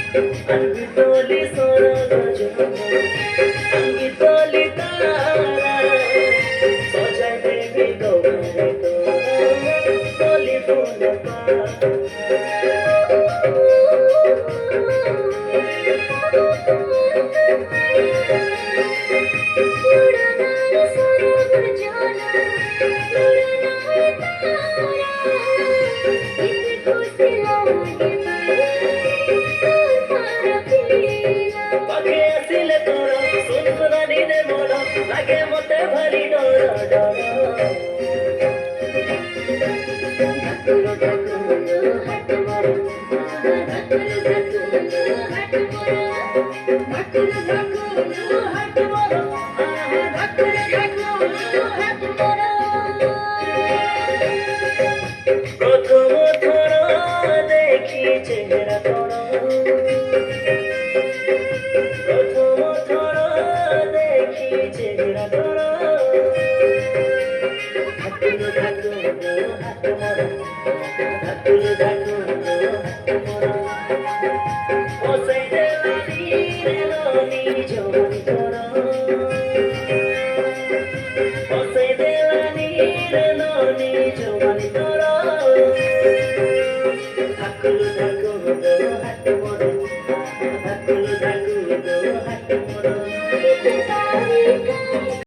अंगतोली सोना गजब अंगतोली तारा सजा देवी गौरे तो तोली फूल पाखे आसिले तोर सुनसुना निदे मोर लागे मते भारी डर डर ठाकुर ठाकुर हाथ मोर ठाकुर ठाकुर हाथ मोर ठाकुर ठाकुर हाथ मोर ठाकुर ठाकुर हाथ मोर प्रथम थर देखी चेहरा तोर प्रथम थर देखी चेहरा तोर ठाकुर ठाकुर हाथ मोर ठाकुर ठाकुर हाथ मोर बसाई देलानी रे ननी जवानी तोर बसाई देलानी रे ननी जवानी तोर ठाकुर ठाकुर हाथ मोर ठाकुर ठाकुर हाथ मोर